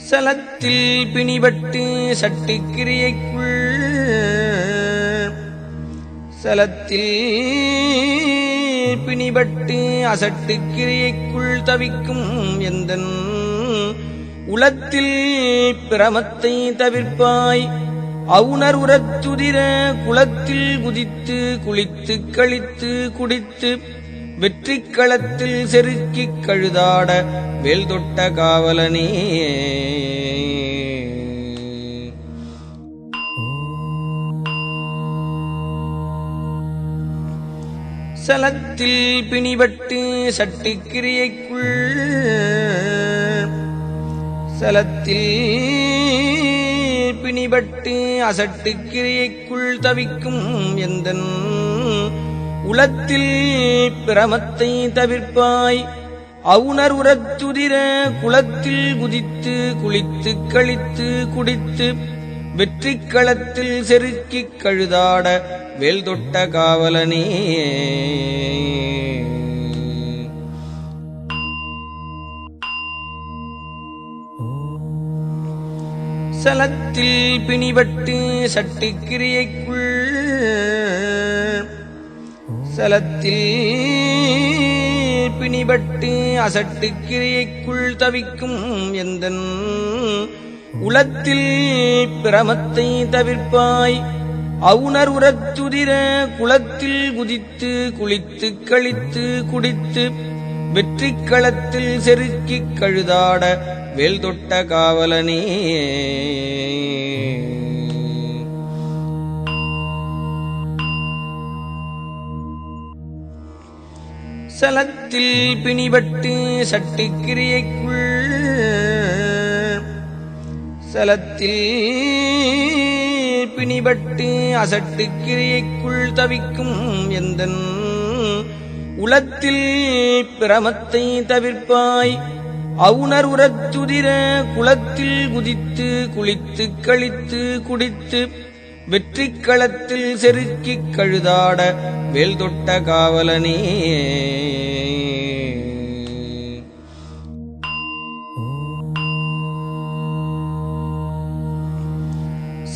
சலத்தில் பிணிபட்டு சட்டிக்கிரியைக்குள் சலத்தில் பிணிபட்டு அசட்டுக்கிரியைக்குள் தவிக்கும் எந்தன் உளத்தில் பிரமத்தை தவிர்ப்பாய். அவுணர் உரத்துதிர குளத்தில் குதித்து குளித்து கழித்து குடித்து வெற்றிக் களத்தில் செருக்கிக் கழுதாட வேல் தொட்ட காவலனே. சலத்தில் பிணிபட்டு சட்டிக்கிரியைக்குள் சலத்தில் பிணிபட்டு அசட்டுக்கிரியைக்குள் தவிக்கும் எந்தன் உளத்தில் பிரமத்தை தவிர்ப்பாய். அவுணர் உரத்துதிர குளத்தில் குதித்து குளித்து கழித்து குடித்து வெற்றிக் களத்தில் செருக்கிக் கழுதாட வேல் தொட்ட காவலனே. சலத்தில் பிணிபட்டு சட்டிக்கிரியைக்குள் சலத்தில் பிணிபட்டு அசட்டுக்கிரியைக்குள் தவிக்கும் எந்தன் உளத்தில் பிரமத்தை தவிர்ப்பாய். அவுணர் உரத்துதிர குளத்தில் குதித்து குளித்து கழித்து குடித்து வெற்றிக் களத்தில் செருக்கிக் கழுதாட வேல் தொட்ட காவலனே. சலத்தில் பிணிபட்டு சட்டிக்கிரியைக்குள் சலத்தில் பிணிபட்டு அசட்டுக்கிரியைக்குள் தவிக்கும் எந்தன் உளத்தில் பிரமத்தை தவிர்ப்பாய். அவுணர் உரத்துதிர குளத்தில் குதித்து குளித்து கழித்து குடித்து வெற்றிக் களத்தில் செருக்கிக் கழுதாட வேல் தொட்ட காவலனே.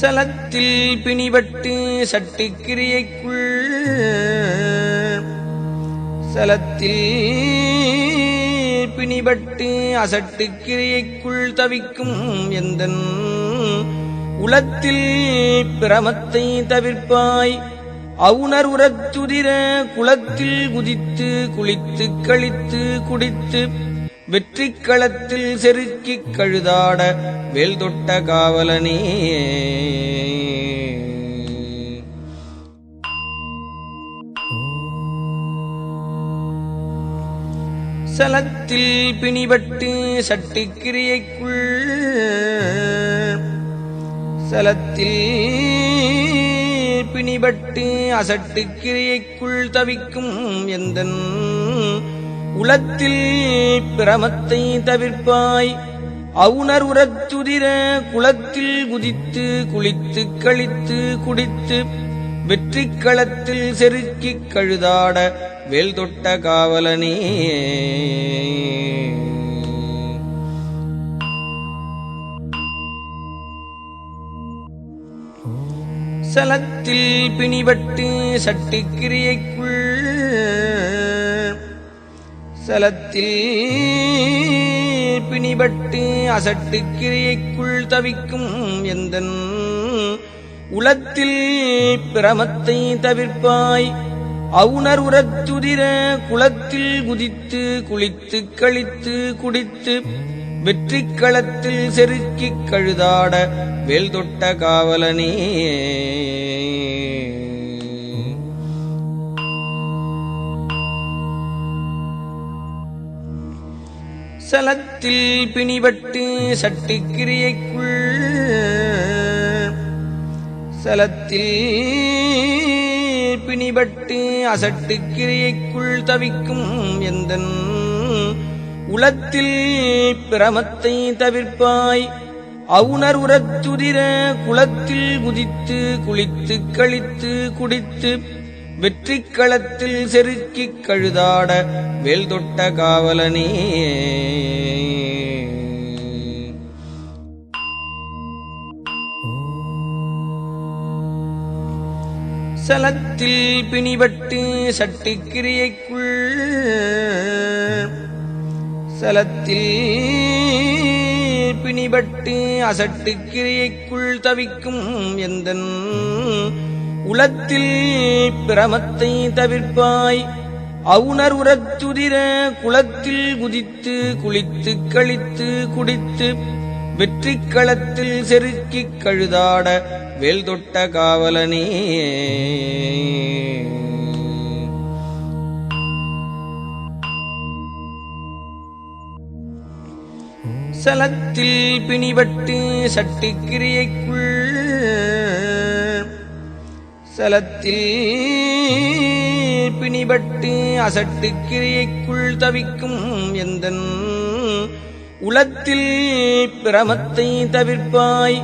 சலத்தில் பிணிபட்டு சட்டிக்கிரியைக்குள் சலத்தில் பிணிபட்டு அசட்டுக்கிரியைக்குள் தவிக்கும் எந்தன் உளத்தில் பிரமத்தை தவிர்ப்பாய். அவுணர் உரத்துதிர குளத்தில் குதித்து குளித்து கழித்து குடித்து வெற்றிக் களத்தில் செருக்கிக் கழுதாட வேல் தொட்ட காவலனே. சலத்தில் பிணிபட்டு சட்டிக்கிரியைக்குள் சலத்தில் பிணிபட்டு அசட்டுக்கிரியைக்குள் தவிக்கும் எந்தன் உளத்தில் பிரமத்தை தவிர்ப்பாய். அவுணர் உரத்துதிர குளத்தில் குதித்து குளித்து கழித்து குடித்து வெற்றிக் களத்தில் செருக்கிக் கழுதாட வேல் தொட்ட காவலனே. சலத்தில் பிணிபட்டு சட்டிக்கிரியைக்குள் சலத்தில் பிணிபட்டு அசட்டுக்கிரியைக்குள் தவிக்கும் எந்தன் உளத்தில் பிரமத்தை தவிர்ப்பாய். அவுணர் உரத்துதிர குளத்தில் குதித்து குளித்து கழித்து குடித்து வெற்றிக் களத்தில் செருக்கிக் கழுதாட வேல் தொட்ட காவலனே. சலத்தில் பிணிபட்டு சட்டிக்கிரியைக்குள் சலத்தில் பிணிபட்டு அசட்டுக்கிரியைக்குள் தவிக்கும் எந்தன் உளத்தில் பிரமத்தை தவிர்ப்பாய். அவுணர் உரத்துதிர குளத்தில் குதித்து குளித்து கழித்து குடித்து வெற்றிக் களத்தில் செருக்கிக் கழுதாட வேல் தொட்ட காவலனே. சலத்தில் பிணிபட்டு சட்டிக்கிரியைக்குள் சலத்தில் பிணிபட்டு அசட்டுக்கிரியைக்குள் தவிக்கும் எந்தன் உளத்தில் பிரமத்தை தவிர்ப்பாய் அவுணர் உரத்துதிர குளத்தில் குதித்து குளித்து கழித்து குடித்து வெற்றிக் களத்தில் செருக்கிக் கழுதாட வேல் தொட்ட காவலனே. சலத்தில் பிணிபட்டு சட்டிக்கிரியைக்குள் சலத்தில் பிணிபட்டு அசட்டுக்கிரியைக்குள் தவிக்கும் எந்தன் உளத்தில் பிரமத்தை தவிர்ப்பாய்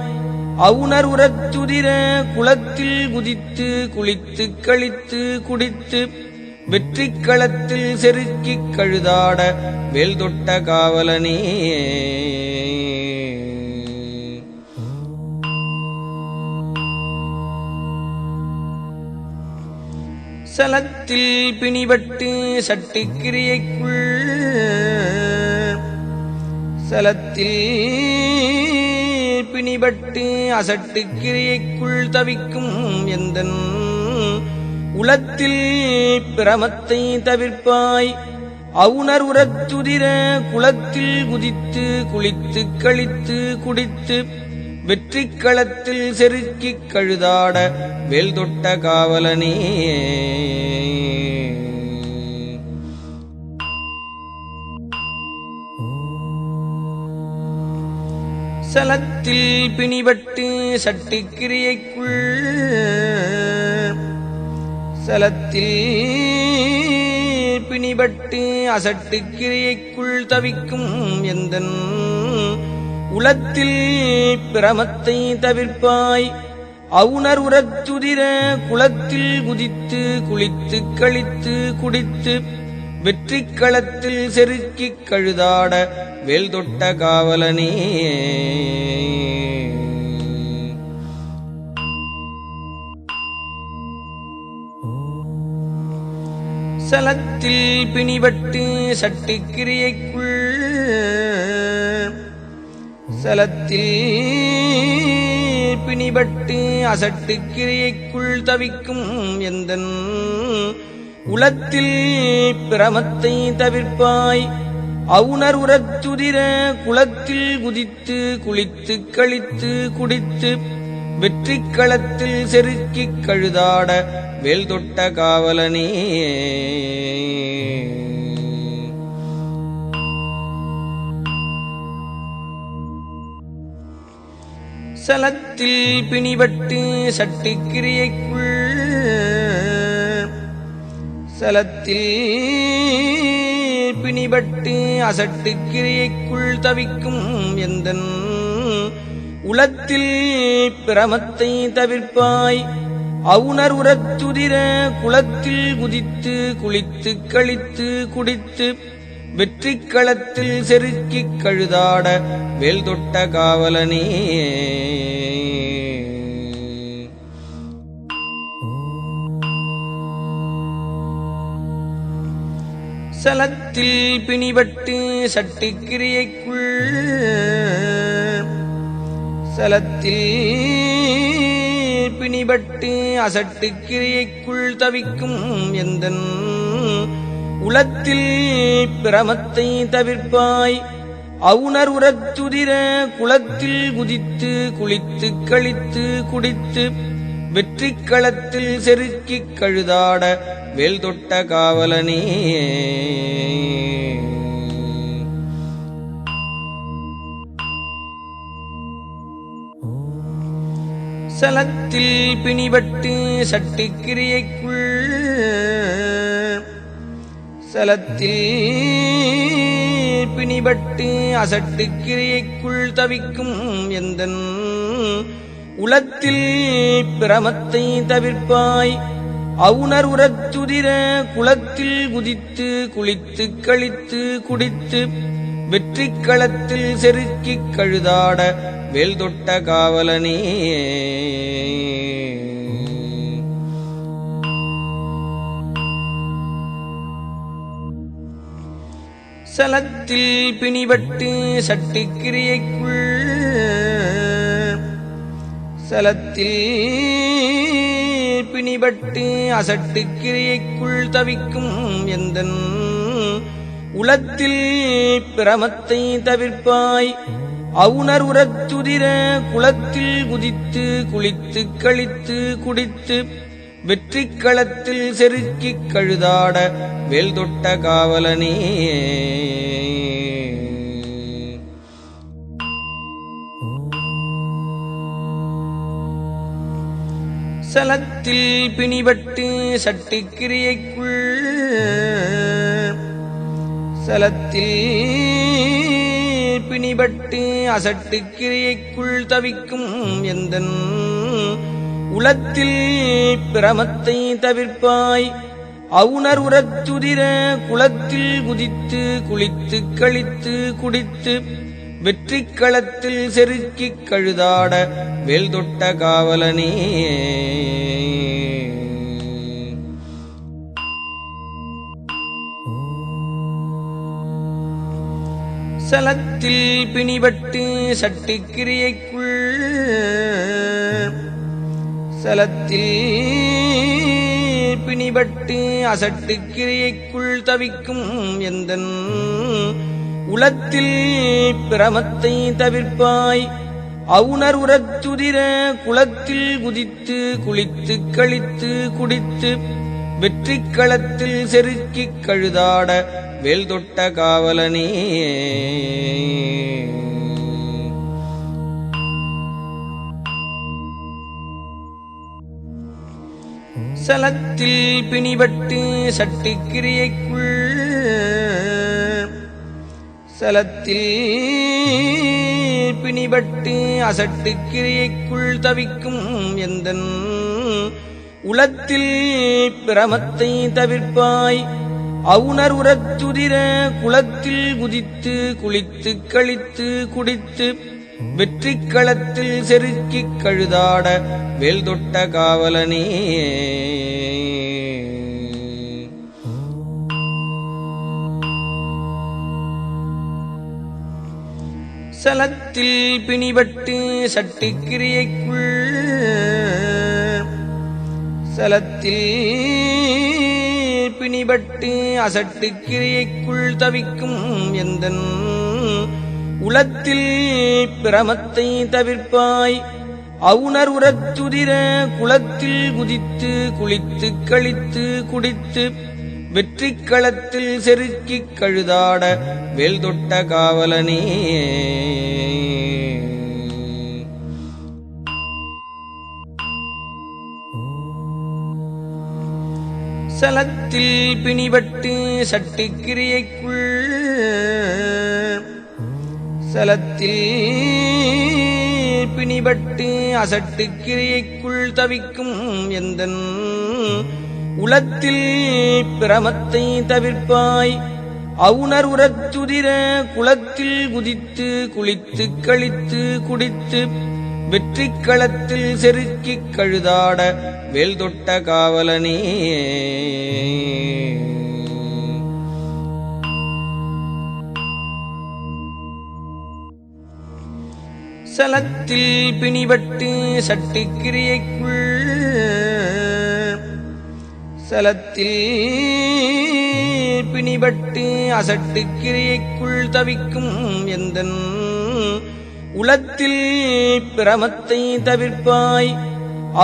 அவுணர் உரத்துதிர குளத்தில் குதித்து குளித்து கழித்து குடித்து வெற்றிக் களத்தில் செருக்கிக் கழுதாட வேல் தொட்ட காவலனே. சலத்தில் பிணிபட்டு சட்டிக்கிரியைக்குள் சலத்தில் பிணிபட்டு அசட்டுக்கிரியைக்குள் தவிக்கும் எந்தன் உளத்தில் பிரமத்தை தவிர்ப்பாய் அவுணர் உரத்துதிர குளத்தில் குதித்து குளித்து கழித்து குடித்து வெற்றிக் களத்தில் செருக்கிக் கழுதாட வேல் தொட்ட காவலனே. சலத்தில் பிணிபட்டு சட்டிக்கிரியைக்குள் சலத்தில் பிணிபட்டு அசட்டுக்கிரியைக்குள் தவிக்கும் எந்தன் உளத்தில் பிரமத்தை தவிர்ப்பாய் அவுணர் உரத்துதிர குளத்தில் குதித்து குளித்து கழித்து குடித்து வெற்றிக் களத்தில் செருக்கிக் கழுதாட வேல் தொட்ட காவலனே. சலத்தில் பிணிபட்டு சட்டிக்கிரியைக்குள் சலத்தில் பிணிபட்டு அசட்டுக்கிரியைக்குள் தவிக்கும் எந்தன் உளத்தில் பிரமத்தை தவிர்ப்பாய் அவுணர் உரத்துதிர குளத்தில் குதித்து குளித்து கழித்து குடித்து வெற்றிக் களத்தில் செருக்கிக் கழுதாட வேல் தொட்ட காவலனே. சலத்தில் பிணிபட்டு சட்டிக்கிரியைக்குள் சலத்தில் பிணிபட்டு அசட்டுக்கிரியைக்குள் தவிக்கும் எந்தன் உளத்தில் பிரமத்தை தவிர்ப்பாய் அவுணர் உரத்துதிர குளத்தில் குதித்து குளித்து கழித்து குடித்து வெற்றிக் களத்தில் செருக்கிக் கழுதாட வேல் தொட்ட காவலனே. சலத்தில் பிணிபட்டு சட்டிக்கிரியைக்குள் சலத்தில் பிணிபட்டு அசட்டுக்கிரியைக்குள் தவிக்கும் எந்தன் உளத்தில் பிரமத்தை தவிர்ப்பாய் அவுணர் உரத்துதிர குளத்தில் குதித்து குளித்து கழித்து குடித்து வெற்றிக் களத்தில் செருக்கிக் கழுதாட வேல் தொட்ட காவலனே. சலத்தில் பிணிபட்டு சட்டிக்கிரியைக்குள் சலத்தில் பிணிபட்டு அசட்டுக்கிரியைக்குள் தவிக்கும் எந்தன் உளத்தில் பிரமத்தை தவிர்ப்பாய் அவுணர் உரத்துதிர குளத்தில் குதித்து குளித்து கழித்து குடித்து வெற்றிக் களத்தில் செருக்கிக் கழுதாட வேல் தொட்ட காவலனே. சலத்தில் பிணிபட்டு சட்டிக்கிரியைக்குள் சலத்தில் பிணிபட்டு அசட்டுக்கிரியைக்குள் தவிக்கும் எந்தன் உளத்தில் பிரமத்தை தவிர்ப்பாய் அவுணர் உரத்துதிர குளத்தில் குதித்து குளித்து கழித்து குடித்து வெற்றிக் களத்தில் செருக்கிக் கழுதாட வேல் தொட்ட காவலனே. சலத்தில் பிணிபட்டு சட்டிக்கிரியைக்குள் சலத்தில் பிணிபட்டு அசட்டுக்கிரியைக்குள் தவிக்கும் எந்தன் உளத்தில் பிரமத்தை தவிர்ப்பாய் அவுணர் உரத்துதிர குளத்தில் குதித்து குளித்து கழித்து குடித்து வெற்றிக் களத்தில் செருக்கிக் கழுதாட வேல் தொட்ட காவலனே. சலத்தில் பிணிபட்டு சட்டிக்கிரியைக்குள் சலத்தில் பிணிபட்டு அசட்டுக்கிரியைக்குள் தவிக்கும் எந்தன் உளத்தில் பிரமத்தை தவிர்ப்பாய் அவுணர் உரத்துதிர குளத்தில் குதித்து குளித்து கழித்து குடித்து வெற்றிக் களத்தில் செருக்கிக் கழுதாட வேல் தொட்ட காவலனே. சலத்தில் பிணிபட்டு சட்டிக்கிரியைக்குள் சலத்தில் பிணிபட்டு அசட்டுக்கிரியைக்குள் தவிக்கும் எந்தன் உளத்தில் பிரமத்தை தவிர்ப்பாய் அவுணர் உரத்துதிர குளத்தில் குதித்து குளித்து கழித்து குடித்து வெற்றிக் களத்தில் செருக்கிக் கழுதாட வேல் தொட்ட காவலனே. சலத்தில் பிணிபட்டு சட்டிக்கிரியைக்குள் சலத்தில் பிணிபட்டு அசட்டுக்கிரியைக்குள் தவிக்கும் எந்தன் உளத்தில் பிரமத்தை தவிர்ப்பாய் அவுணர் உரத்துதிர குளத்தில் குதித்து குளித்து கழித்து குடித்து வெற்றிக் களத்தில் செருக்கிக் கழுதாட வேல் தொட்ட காவலனே. சலத்தில் பிணிபட்டு சட்டிக்கிரியைக்குள் சலத்தில் பிணிபட்டு அசட்டுக்கிரியைக்குள் தவிக்கும் எந்தன் உளத்தில் பிரமத்தை தவிர்ப்பாய் அவுணர் உரத்துதிர குளத்தில் குதித்து குளித்து கழித்து குடித்து வெற்றிக் களத்தில் செருக்கிக் கழுதாட வேல் தொட்ட காவலனே. சலத்தில் பிணிபட்டு சட்டிக்கிரியைக்குள் சலத்தில் பிணிபட்டு அசட்டுக்கிரியைக்குள் தவிக்கும் எந்தன் உளத்தில் பிரமத்தை தவிர்ப்பாய்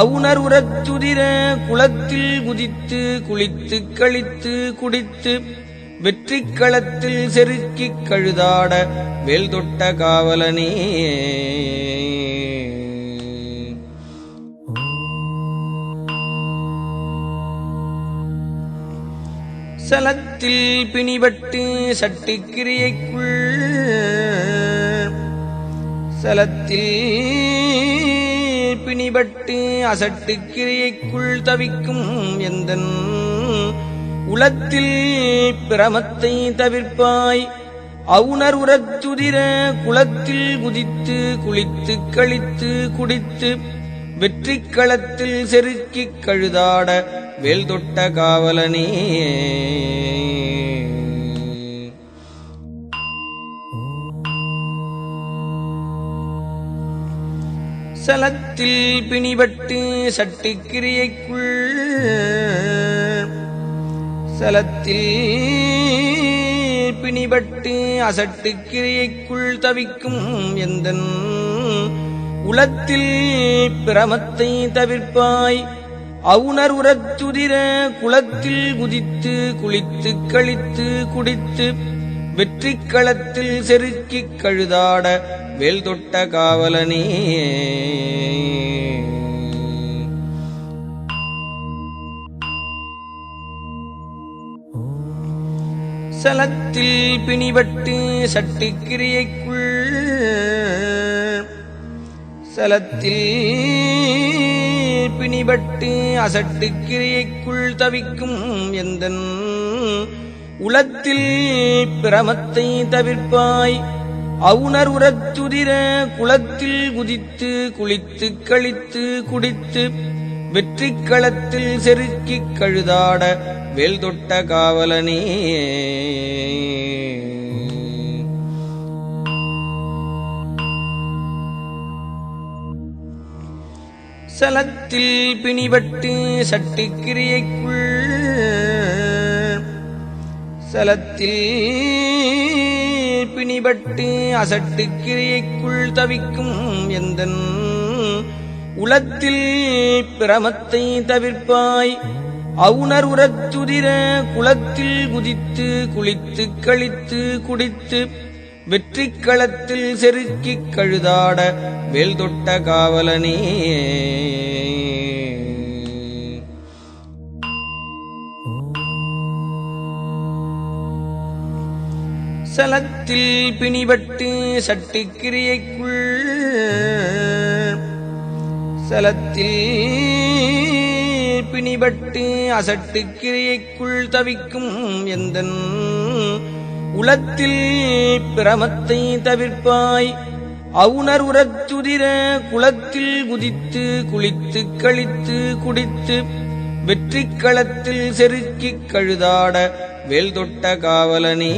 அவுணர் உரத்துதிர குளத்தில் குதித்து குளித்து கழித்து குடித்து வெற்றிக் களத்தில் செருக்கிக் கழுதாட வேல் தொட்ட காவலனே. சலத்தில் பிணிபட்டு சட்டிக்கிரியைக்குள் சலத்தில் பிணிபட்டு அசட்டுக்கிரியைக்குள் தவிக்கும் எந்தன் உளத்தில் பிரமத்தை தவிர்ப்பாய் அவுணர் உரத்துதிர குளத்தில் குதித்து குளித்து கழித்து குடித்து வெற்றிக் களத்தில் செருக்கிக் கழுதாட வேல் தொட்ட காவலனே. சலத்தில் பிணிபட்டு சட்டிக்கிரியைக்குள் சலத்தில் பிணிபட்டு அசட்டுக்கிரியைக்குள் தவிக்கும் எந்தன் உலத்தில் பிரமத்தை தவிர்ப்பாய் அவுணர் உரத்துதிர குளத்தில் குதித்து குளித்து கழித்து குடித்து வெற்றிக் களத்தில் செருக்கிக் கழுதாட வேல் தொட்ட காவலனே. சலத்தில் பிணிபட்டு சட்டிக்கிரியைக்குள் சலத்தில் பிணிபட்டு அசட்டுக்கிரியைக்குள் தவிக்கும் எந்தன் உலத்தில் பிரமத்தை தவிர்ப்பாய் அவுணர் உரத்துதிர குளத்தில் குதித்து குளித்து கழித்து குடித்து வெற்றிக் களத்தில் செருக்கிக் கழுதாட வேல் தொட்ட காவலனே. சலத்தில் பிணிபட்டு சட்டிக்கிரியைக்குள் சலத்தில் பிணிபட்டு அசட்டுக்கிரியைக்குள் தவிக்கும் எந்தன் உலத்தில் பிரமத்தை தவிர்ப்பாய் அவுணர் உரத்துதிர குளத்தில் குதித்து குளித்து கழித்து குடித்து வெற்றிக் களத்தில் செருக்கிக் கழுதாட வேல் தொட்ட காவலனே. சலத்தில் பிணிபட்டு சட்டிக்கிரியைக்குள் சலத்தில் பிணிபட்டு அசட்டுக்கிரியைக்குள் தவிக்கும் எந்தன் உலத்தில் பிரமத்தை தவிர்ப்பாய் அவுணர் உரத்துதிர குளத்தில் குதித்து குளித்து கழித்து குடித்து வெற்றிக் களத்தில் செருக்கிக் கழுதாட வேல் தொட்ட காவலனே.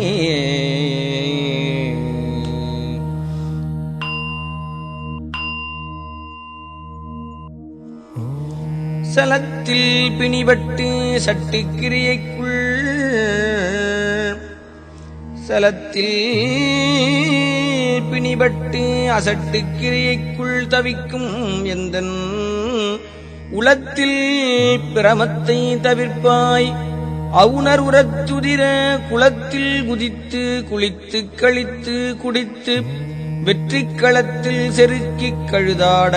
சலத்தில் பிணிபட்டு சட்டிக்கிரியைக்குள் சலத்தில் பிணிபட்டு அசட்டுக்கிரியைக்குள் தவிக்கும் எந்தன் உலத்தில் பிரமத்தை தவிர்ப்பாய் அவுணர் உரத்துதிர குளத்தில் குதித்து குளித்து கழித்து குடித்து வெற்றிக் களத்தில் செருக்கிக் கழுதாட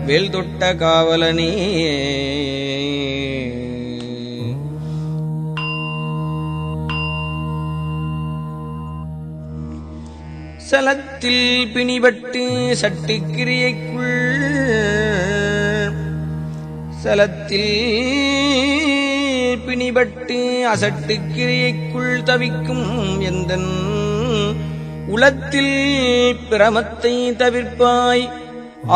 வேல் தொட்ட காவலனே. சலத்தில் பிணிபட்டு சட்டிக்கிரியைக்குள் சலத்தில் பிணிபட்டு அசட்டுக்கிரியைக்குள் தவிக்கும் எந்தன் உலத்தில் பிரமத்தை தவிர்ப்பாய்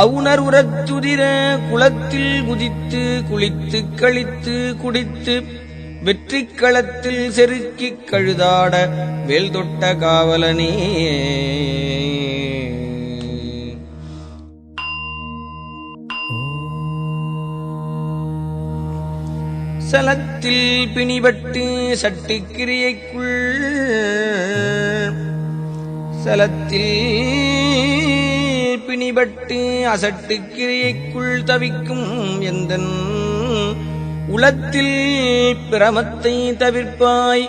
அவுணர் உரத்துதிர குளத்தில் குதித்து குளித்து கழித்து குடித்து வெற்றிக் களத்தில் செருக்கிக் கழுதாட வேல் தொட்ட காவலனே. சலத்தில் பிணிபட்டு சட்டிக்கிரியைக்குள் சலத்தில் பிணிபட்டு அசட்டுக்கிரியைக்குள் தவிக்கும் எந்தன் உலத்தில் பிரமத்தை தவிர்ப்பாய்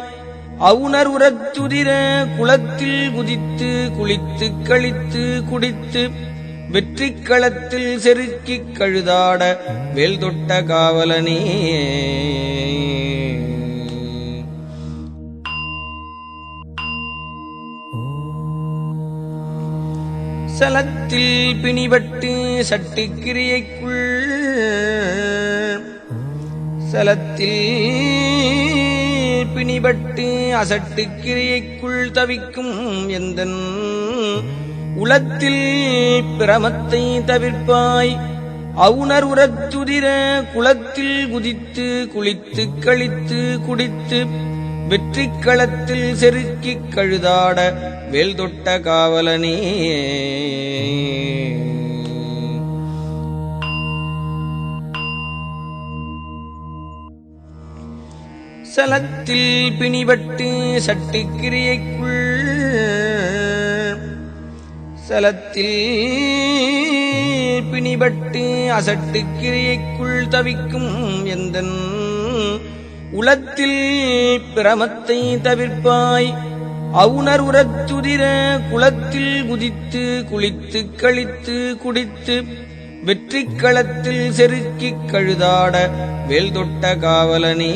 அவுணர் உரத்துதிர குளத்தில் குதித்து குளித்து கழித்து குடித்து வெற்றிக் களத்தில் செருக்கிக் கழுதாட வேல் தொட்ட காவலனே. சலத்தில் பிணிபட்டு சட்டிக்கிரியைக்குள் சலத்தில் பிணிபட்டு அசட்டுக்கிரியைக்குள் தவிக்கும் எந்தன் உலத்தில் பிரமத்தை தவிர்ப்பாய் அவுணர் உரத்துதிர குளத்தில் குதித்து குளித்து கழித்து குடித்து வெற்றிக் களத்தில் செருக்கிக் கழுதாட வேல் தொட்ட காவலனே. சலத்தில் பிணிபட்டு சட்டிக்கிரியைக்குள் சலத்தில் பிணிபட்டு அசட்டுக்கிரியைக்குள் தவிக்கும் எந்தன் உளத்தில் பிரமத்தை தவிர்ப்பாய் அவுணர் உரத்துதிர குளத்தில் குதித்து குளித்து கழித்து குடித்து வெற்றிக் களத்தில் செருக்கிக் கழுதாட வேல் தொட்ட காவலனே.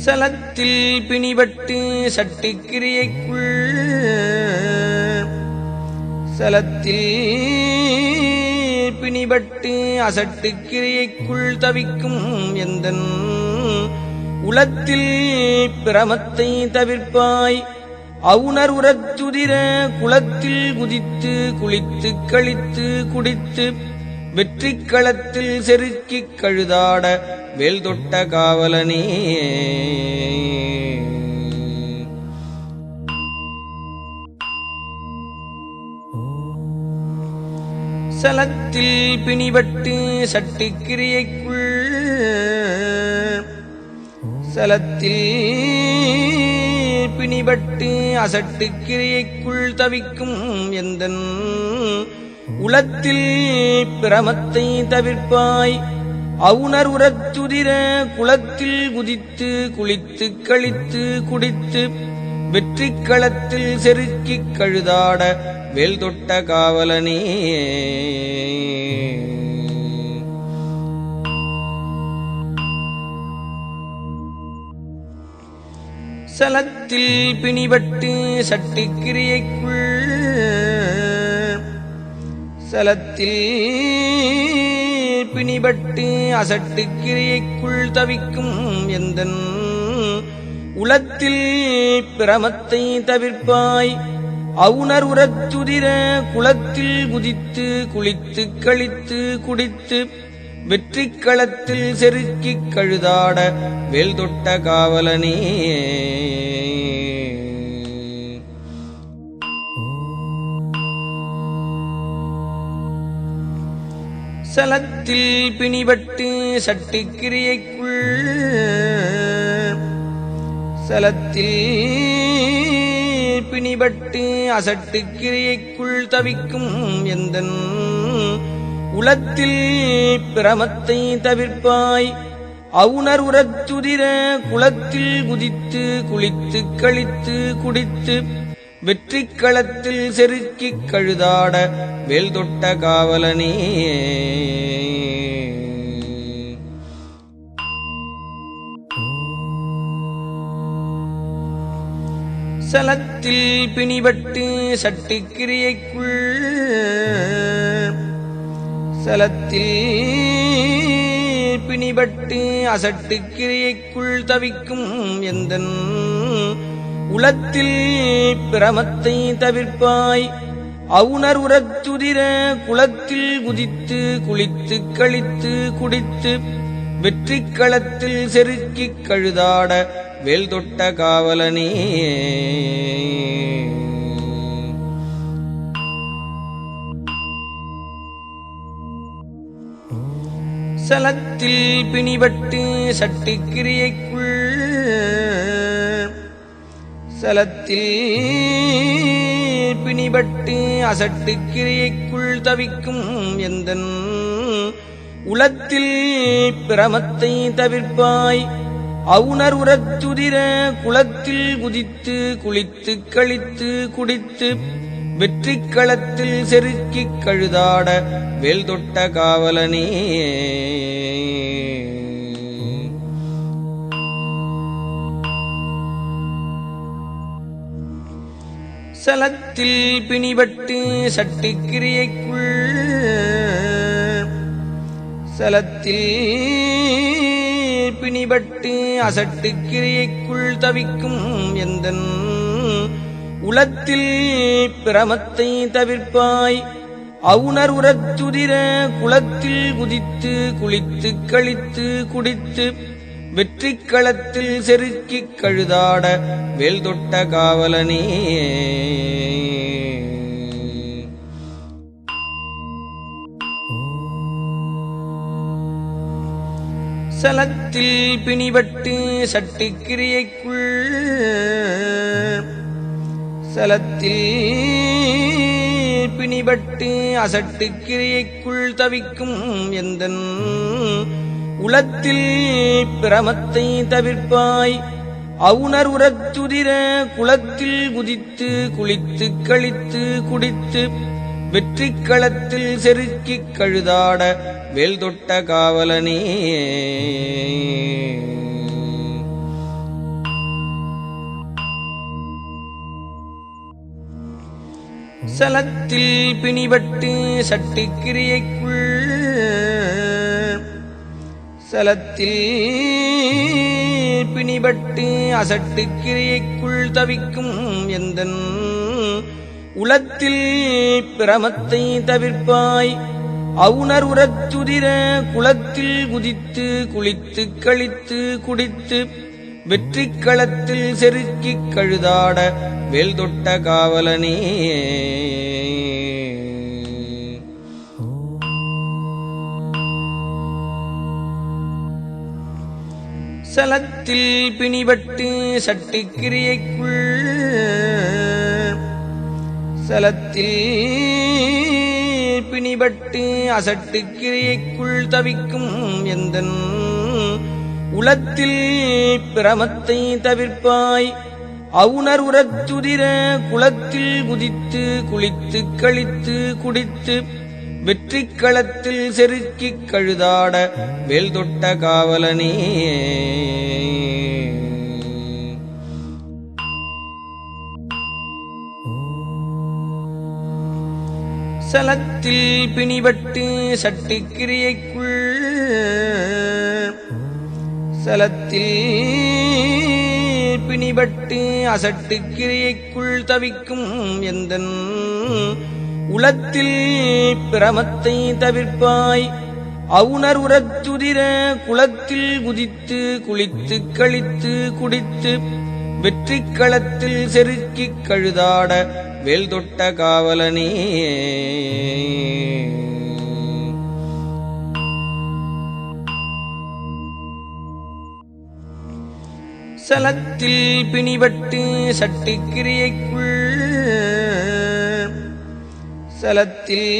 சலத்தில் பிணிபட்டு சட்டிக்கிரியைக்குள் சலத்தில் பிணிபட்டு அசட்டுக்கிரியைக்குள் தவிக்கும் எந்தன் உளத்தில் பிரமத்தை தவிர்ப்பாய் அவுணர் உரத்துதிர குளத்தில் குதித்து குளித்து கழித்து குடித்து வெற்றிக் களத்தில் செருக்கிக் கழுதாட வேல் தொட்ட காவலனே. சலத்தில் பிணிபட்டு சட்டிக்கிரியைக்குள் சலத்தில் பிணிபட்டு அசட்டுக்கிரியைக்குள் தவிக்கும் எந்தன் உளத்தில் பிரமத்தை தவிர்ப்பாய் அவுணர் உரத்துதிர குளத்தில் குதித்து குளித்து கழித்து குடித்து வெற்றிக் களத்தில் செருக்கிக் கழுதாட வேல் தொட்ட காவலனே. சலத்தில் பிணிபட்டு சட்டிக்கிரியைக்குள் சலத்தில் பிணிபட்டு அசட்டுக்கிரியைக்குள் தவிக்கும் எந்தன் உளத்தில் பிரமத்தை தவிர்ப்பாய் அவுணர் உரத்துதிர குளத்தில் குதித்து குளித்து கழித்து குடித்து வெற்றிக் களத்தில் செருக்கிக் கழுதாட வேல் தொட்ட காவலனே. சலத்தில் பிணிபட்டு சட்டிக்கிரியைக்குள் சலத்தில் பிணிபட்டு அசட்டுக்கிரியைக்குள் தவிக்கும் எந்தன் உளத்தில் பிரமத்தை தவிர்ப்பாய் அவுணர் உரத்துதிர குளத்தில் குதித்து குளித்து கழித்து குடித்து வெற்றிக் களத்தில் செருக்கிக் கழுதாட வேல் தொட்ட காவலனே. சலத்தில் பிணிபட்டு சட்டிக்கிரியைக்குள் சலத்தில் பிணிபட்டு அசட்டுக்கிரியைக்குள் தவிக்கும் எந்தன் உளத்தில் பிரமத்தை தவிர்ப்பாய் அவுணர் உரத்துதிர குளத்தில் குதித்து குளித்து கழித்து குடித்து வெற்றிக் களத்தில் செருக்கிக் கழுதாட வேல் தொட்ட காவலனே. சலத்தில் பிணிபட்டு சட்டிக்கிரியைக்குள் சலத்தில் பிணிபட்டு அசட்டுக்கிரியைக்குள் தவிக்கும் எந்தன் உளத்தில் பிரமத்தை தவிர்ப்பாய் அவுணர் உரத்துதிர குளத்தில் குதித்து குளித்து கழித்து குடித்து வெற்றிக் களத்தில் செருக்கிக் கழுதாட வேல் தொட்ட காவலனே. சலத்தில் பிணிபட்டு சட்டிக்கிரியைக்குள் சலத்தில் பிணிபட்டு அசட்டுக்கிரியைக்குள் தவிக்கும் எந்தன் உளத்தில் பிரமத்தை தவிர்ப்பாய் அவுணர் உரத்துதிர குளத்தில் குதித்து குளித்து கழித்து குடித்து வெற்றிக் களத்தில் செருக்கிக் கழுதாட வேல் தொட்ட காவலனே. சலத்தில் பிணிபட்டு சட்டிக்கிரியைக்குள் சலத்தில் பிணிபட்டு அசட்டுக்கிரியைக்குள் தவிக்கும் எந்தன் உளத்தில் பிரமத்தை தவிர்ப்பாய் அவுணர் உரத்துதிர குளத்தில் குதித்து குளித்து கழித்து குடித்து வெற்றிக் களத்தில் செருக்கிக் கழுதாட வேல் தொட்ட காவலனே. சலத்தில் பிணிபட்டு சட்டிக்கிரியைக்குள் சலத்தில் பிணிபட்டு அசட்டுக்கிரியைக்குள் தவிக்கும் எந்தன் உளத்தில் பிரமத்தை தவிர்ப்பாய் அவுணர் உரத்துதிர குளத்தில் குதித்து குளித்து கழித்து குடித்து வெற்றிக் களத்தில் செருக்கிக் கழுதாட வேல் தொட்ட காவலனே. சலத்தில் பிணிபட்டு சட்டிக்கிரியைக்குள் சலத்தில் பிணிபட்டு அசட்டுக்கிரியைக்குள் தவிக்கும் எந்தன் உளத்தில் பிரமத்தை தவிர்ப்பாய் அவுணர் உரத்துதிர குளத்தில் குதித்து குளித்து கழித்து குடித்து வெற்றிக் களத்தில் செருக்கிக் கழுதாட வேல் தொட்ட காவலனே. சலத்தில் பிணிபட்டு சட்டிக்கிரியைக்குள் சலத்தில் பிணிபட்டு அசட்டுக்கிரியைக்குள் தவிக்கும் எந்தன் உளத்தில் பிரமத்தை தவிர்ப்பாய் அவுணர் உரத்துதிர குளத்தில் குதித்து குளித்து கழித்து குடித்து வெற்றிக் களத்தில் செருக்கிக் கழுதாட வேல் தொட்ட காவலனே. சலத்தில் பிணிபட்டு சட்டிக்கிரியைக்குள் சலத்தில்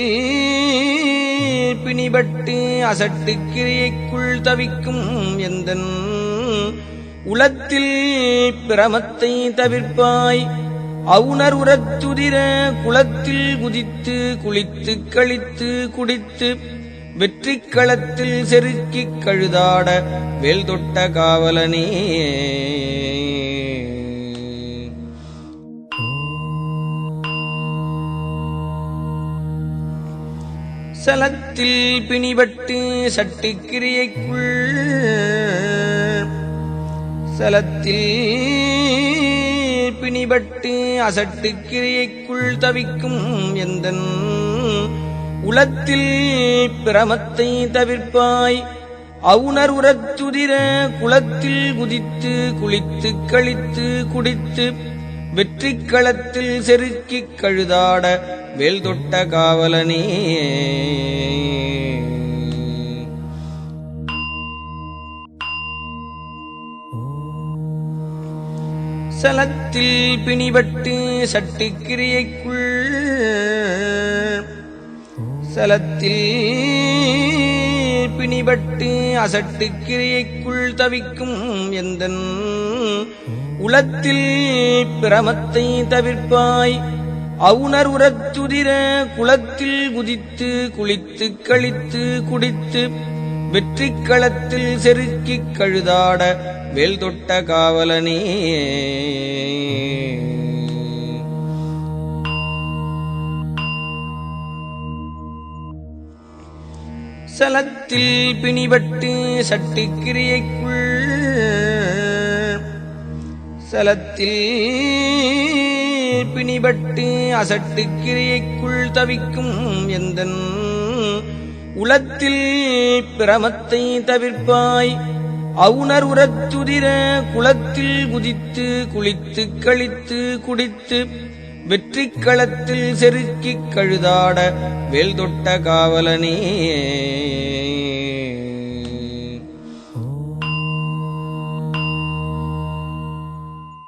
பிணிபட்டு அசட்டுக்கிரியைக்குள் தவிக்கும் எந்தன் உளத்தில் பிரமத்தை தவிர்ப்பாய் அவுணர் உரத்துதிர குளத்தில் குதித்து குளித்து கழித்து குடித்து வெற்றிக் களத்தில் செருக்கிக் கழுதாட வேல் தொட்ட காவலனே. சலத்தில் பிணிபட்டு சட்டிக்கிரியைக்குள் சலத்தில் பிணிபட்டு அசட்டுக்கிரியைக்குள் தவிக்கும் எந்தன் உளத்தில் பிரமத்தை தவிர்ப்பாய் அவுணர் உரத்துதிர குளத்தில் குதித்து குளித்து கழித்து குடித்து வெற்றிக் களத்தில் செருக்கிக் கழுதாட வேல் தொட்ட காவலனே. சலத்தில் பிணிபட்டு சட்டிக்கிரியைக்குள் சலத்தில் பிணிபட்டு அசட்டுக்கிரியைக்குள் தவிக்கும் எந்தன் உளத்தில் பிரமத்தை தவிர்ப்பாய் அவுணர் உரத்துதிர குளத்தில் குதித்து குளித்து கழித்து குடித்து வெற்றிக் களத்தில் செருக்கிக் கழுதாட வேல் தொட்ட காவலனே. சலத்தில் பிணிபட்டு சட்டிக்கிரியைக்குள் சலத்தில் பிணிபட்டு அசட்டுக்கிரியைக்குள் தவிக்கும் எந்தன் உளத்தில் பிரமத்தை தவிர்ப்பாய் அவுணர் உரத்துதிர குளத்தில் குதித்து குளித்து கழித்து குடித்து வெற்றிக் களத்தில் செருக்கிக் கழுதாட வேல் தொட்ட காவலனே.